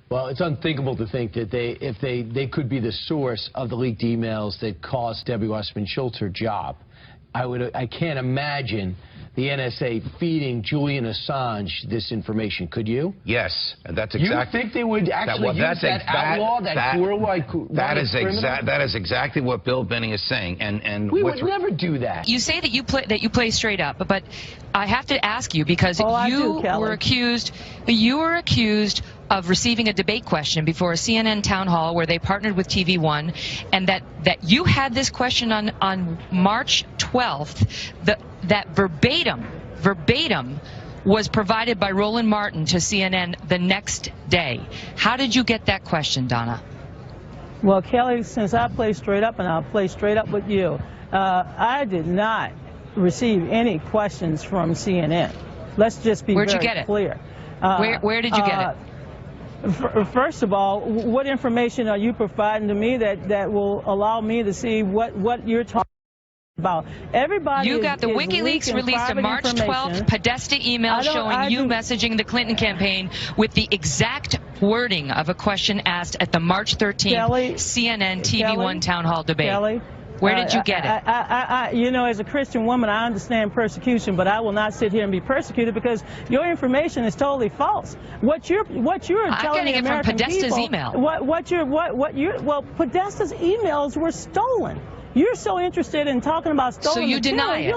Well, it's unthinkable to think that they could be the source of the leaked emails that cost Debbie Wasserman Schultz her job. I can't imagine the NSA feeding Julian Assange this information. Could you? Yes, that's exactly. You think they would actually use that outlaw, that worldwide criminal? That is exactly what Bill Binney is saying. And we would never do that. You say that you play straight up, but I have to ask you because you were accused of receiving a debate question before a CNN town hall where they partnered with TV One, and that you had this question on March 12th. That verbatim was provided by Roland Martin to CNN the next day. How did you get that question, Donna? Well, Kelly, since I play straight up, and I'll play straight up with you, I did not receive any questions from CNN. Let's just be very clear. Where did you get it? First of all, what information are you providing to me that will allow me to see what you're talking about? Everybody you got the Wikileaks released a March 12th Podesta email showing you messaging the Clinton campaign with the exact wording of a question asked at the March 13th CNN TV One town hall debate. Kelly, where did you get it? You know, as a Christian woman, I understand persecution, but I will not sit here and be persecuted because your information is totally false. What you're telling the American people, well, Podesta's emails were stolen. You're so interested in talking about stolen material. So you deny it.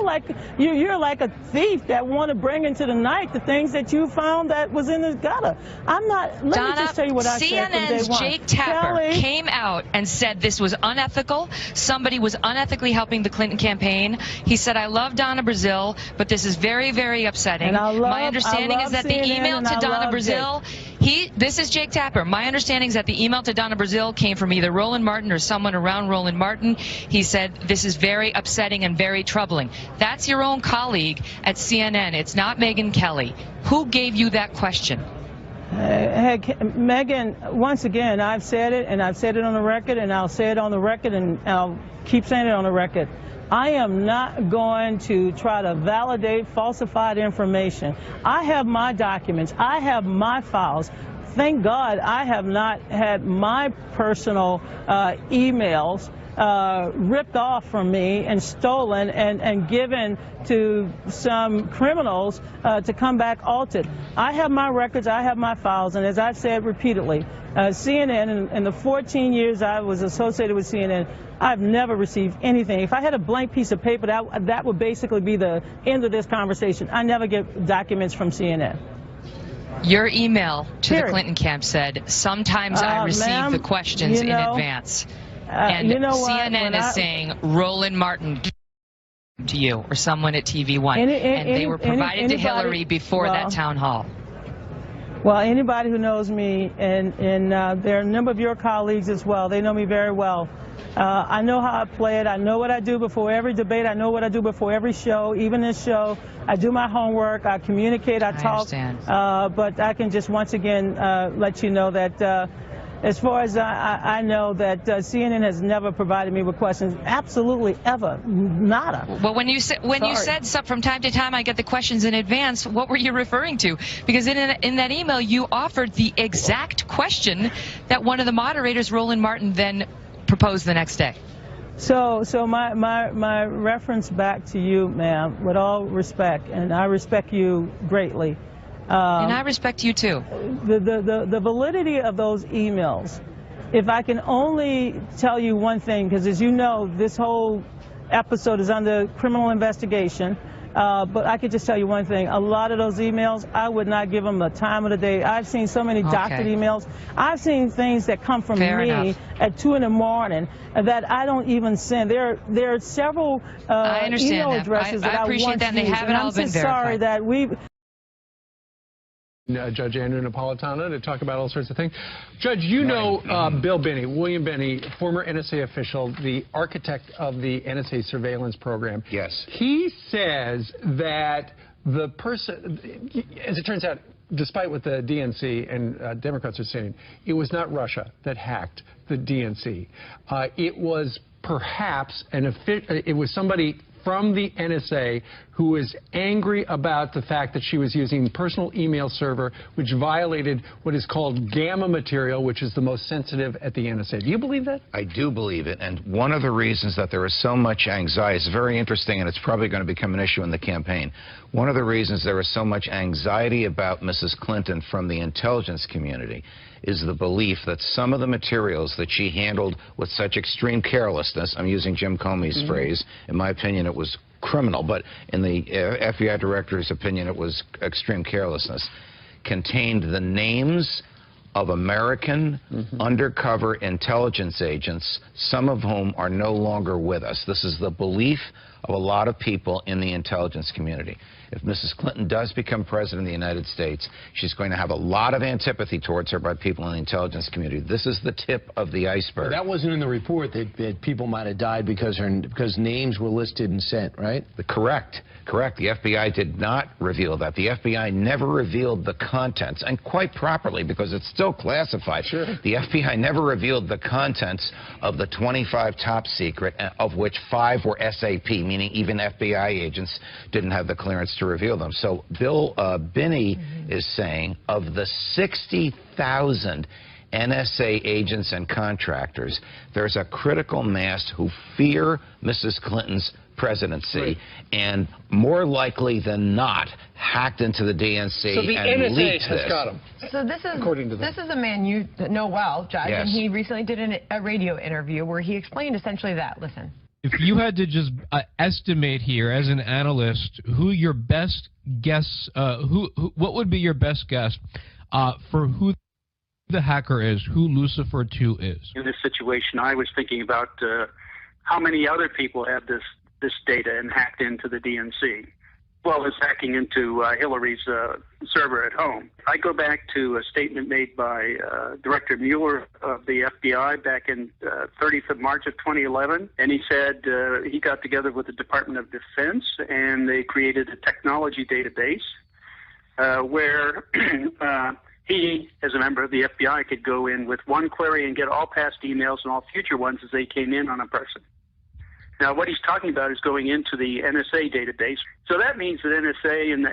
You're like a thief that want to bring into the night the things that you found that was in the gutter. I'm not. Let me just tell you what I said from day one. CNN's Jake Tapper came out and said this was unethical. Somebody was unethically helping the Clinton campaign. He said, "I love Donna Brazile, but this is very, very upsetting." My understanding is that the email to Donna Brazile. This is Jake Tapper. My understanding is that the email to Donna Brazile came from either Roland Martin or someone around Roland Martin. He said this is very upsetting and very troubling. That's your own colleague at CNN. It's not Megyn Kelly. Who gave you that question? Megyn, once again, I've said it, and I've said it on the record, and I'll say it on the record, and I'll keep saying it on the record. I am not going to try to validate falsified information. I have my documents. I have my files. Thank God I have not had my personal emails ripped off from me and stolen and given to some criminals to come back altered. I have my records, I have my files, and as I've said repeatedly, CNN, in the 14 years I was associated with CNN, I've never received anything. If I had a blank piece of paper, that would basically be the end of this conversation. I never get documents from CNN. Your email to the Clinton camp said, sometimes I receive the questions in advance. And CNN is saying Roland Martin to you or someone at TV One, and they were provided to Hillary before that town hall. Well, anybody who knows me, and there are a number of your colleagues as well, they know me very well. I know how I play it. I know what I do before every debate. I know what I do before every show, even this show. I do my homework. I communicate. I talk. But I can just once again let you know that as far as I know, that CNN has never provided me with questions. Absolutely, ever, nada. Well, when you said from time to time I get the questions in advance, what were you referring to? Because in that email you offered the exact question that one of the moderators, Roland Martin, then proposed the next day. So my reference back to you, ma'am, with all respect, and I respect you greatly. And I respect you too. The validity of those emails, if I can only tell you one thing, because as you know, this whole episode is under criminal investigation, but I could just tell you one thing. A lot of those emails, I would not give them the time of the day. I've seen so many doctored emails. I've seen things that come from me at 2 in the morning that I don't even send. There are several email addresses that I appreciate that, and they haven't all been verified. Sorry that we. Judge Andrew Napolitano to talk about all sorts of things. Judge, you know Bill Binney, William Binney, former NSA official, the architect of the NSA surveillance program. Yes. He says that the person, as it turns out, despite what the DNC and Democrats are saying, it was not Russia that hacked the DNC. It was perhaps it was somebody from the NSA who was angry about the fact that she was using personal email server, which violated what is called gamma material, which is the most sensitive at the NSA. Do you believe that? I do believe it, and one of the reasons that there is so much anxiety, it's very interesting, and it's probably going to become an issue in the campaign. One of the reasons there is so much anxiety about Mrs. Clinton from the intelligence community is the belief that some of the materials that she handled with such extreme carelessness, I'm using Jim Comey's phrase, in my opinion it was criminal, but in the FBI director's opinion it was extreme carelessness, contained the names of American undercover intelligence agents, some of whom are no longer with us. This is the belief of a lot of people in the intelligence community. If Mrs. Clinton does become president of the United States, she's going to have a lot of antipathy towards her by people in the intelligence community. This is the tip of the iceberg. But that wasn't in the report that people might have died because names were listed and sent, right? Correct. Correct. The FBI did not reveal that. The FBI never revealed the contents, and quite properly, because it's still classified. Sure. The FBI never revealed the contents of the 25 top secret, of which 5 were SAP, meaning even FBI agents didn't have the clearance to reveal them. So Bill Binney is saying of the 60,000 NSA agents and contractors, there's a critical mass who fear Mrs. Clinton's presidency, and more likely than not hacked into the DNC so the and NSA leaked has this. got him. So this is according to them. This is a man you know well, Judge, Yes. and he recently did a radio interview where he explained essentially that. Listen. If you had to just estimate here as an analyst who your best guess, what would be your best guess for who the hacker is, who Lucifer 2 is? In this situation, I was thinking about how many other people have this data and hacked into the DNC, well as hacking into Hillary's server at home. I go back to a statement made by Director Mueller of the FBI back in 30th of March of 2011, and he said he got together with the Department of Defense and they created a technology database where he, as a member of the FBI, could go in with one query and get all past emails and all future ones as they came in on a person. Now, what he's talking about is going into the NSA database. So that means that NSA and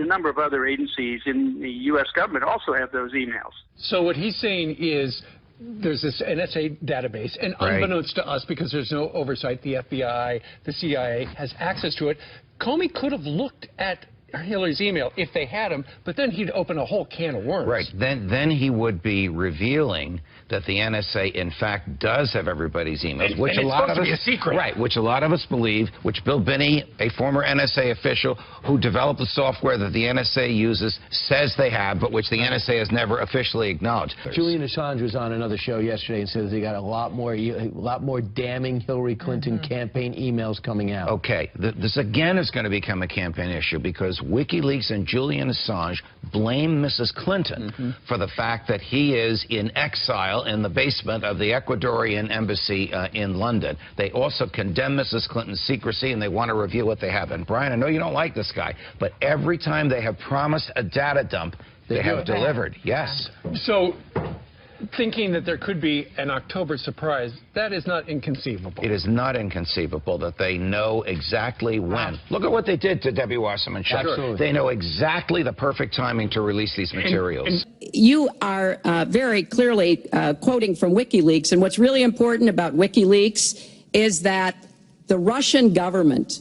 a number of other agencies in the U.S. government also have those emails. So what he's saying is there's this NSA database, and unbeknownst to us, because there's no oversight, the FBI, the CIA has access to it. Comey could have looked at Hillary's email if they had him, but then he'd open a whole can of worms. Right. Then he would be revealing that the NSA, in fact, does have everybody's emails, which and a lot of us, be a secret. right, which a lot of us believe, which Bill Binney, a former NSA official who developed the software that the NSA uses, says they have, but which the NSA has never officially acknowledged. Julian Assange was on another show yesterday and said that they got a lot more damning Hillary Clinton campaign emails coming out. Okay, this again is going to become a campaign issue because Wikileaks and Julian Assange blame Mrs. Clinton for the fact that he is in exile in the basement of the Ecuadorian embassy in London. They also condemn Mrs. Clinton's secrecy, and they want to reveal what they have. And Brian, I know you don't like this guy, but every time they have promised a data dump, they have delivered. Yes. So thinking that there could be an October surprise, that is not inconceivable. It is not inconceivable that they know exactly when. Look at what they did to Debbie Wasserman Schultz. Absolutely. They know exactly the perfect timing to release these materials. You are very clearly quoting from WikiLeaks, and what's really important about WikiLeaks is that the Russian government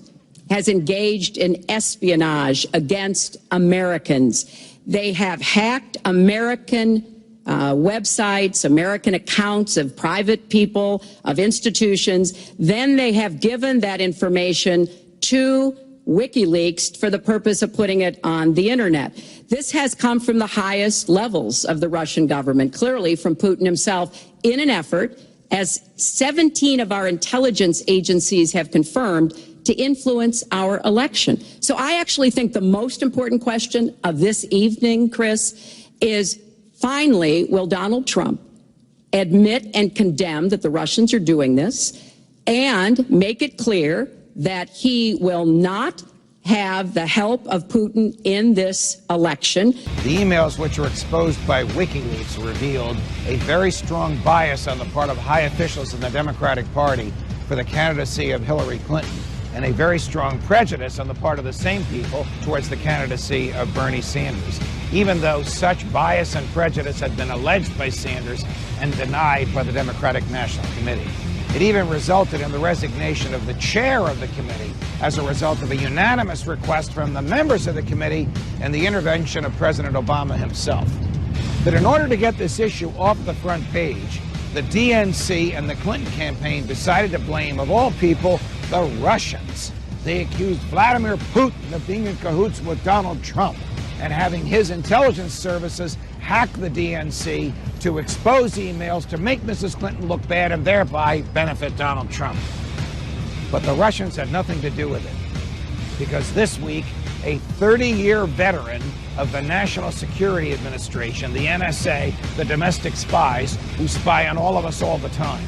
has engaged in espionage against Americans. They have hacked American websites, American accounts of private people, of institutions. Then they have given that information to WikiLeaks for the purpose of putting it on the internet. This has come from the highest levels of the Russian government, clearly from Putin himself, in an effort, as 17 of our intelligence agencies have confirmed, to influence our election. So I actually think the most important question of this evening, Chris, is finally, will Donald Trump admit and condemn that the Russians are doing this and make it clear that he will not have the help of Putin in this election? The emails which were exposed by WikiLeaks revealed a very strong bias on the part of high officials in the Democratic Party for the candidacy of Hillary Clinton. and a very strong prejudice on the part of the same people towards the candidacy of Bernie Sanders, even though such bias and prejudice had been alleged by Sanders and denied by the Democratic National Committee. It even resulted in the resignation of the chair of the committee as a result of a unanimous request from the members of the committee and the intervention of President Obama himself. But in order to get this issue off the front page, the DNC and the Clinton campaign decided to blame, of all people, the Russians. They accused Vladimir Putin of being in cahoots with Donald Trump and having his intelligence services hack the DNC to expose emails to make Mrs. Clinton look bad and thereby benefit Donald Trump. But the Russians had nothing to do with it, because this week, a 30-year veteran of the National Security Administration, the NSA, the domestic spies who spy on all of us all the time,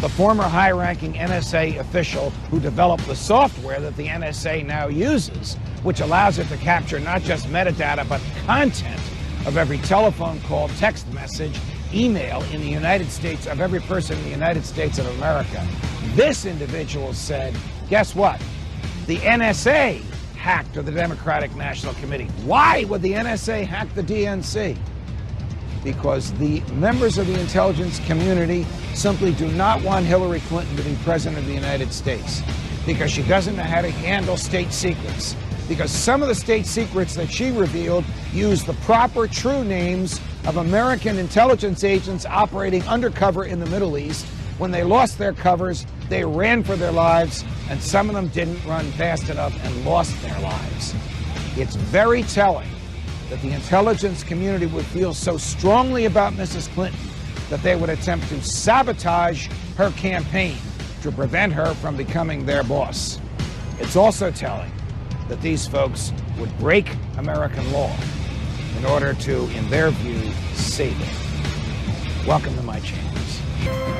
the former high-ranking NSA official who developed the software that the NSA now uses, which allows it to capture not just metadata but content of every telephone call, text message, email in the United States of every person in the United States of America. This individual said, guess what? The NSA hacked the Democratic National Committee. Why would the NSA hack the DNC? Because the members of the intelligence community simply do not want Hillary Clinton to be president of the United States, because she doesn't know how to handle state secrets, because some of the state secrets that she revealed use the proper true names of American intelligence agents operating undercover in the Middle East. When they lost their covers, they ran for their lives, and some of them didn't run fast enough and lost their lives. It's very telling that the intelligence community would feel so strongly about Mrs. Clinton that they would attempt to sabotage her campaign to prevent her from becoming their boss. It's also telling that these folks would break American law in order to, in their view, save it. Welcome to my chambers.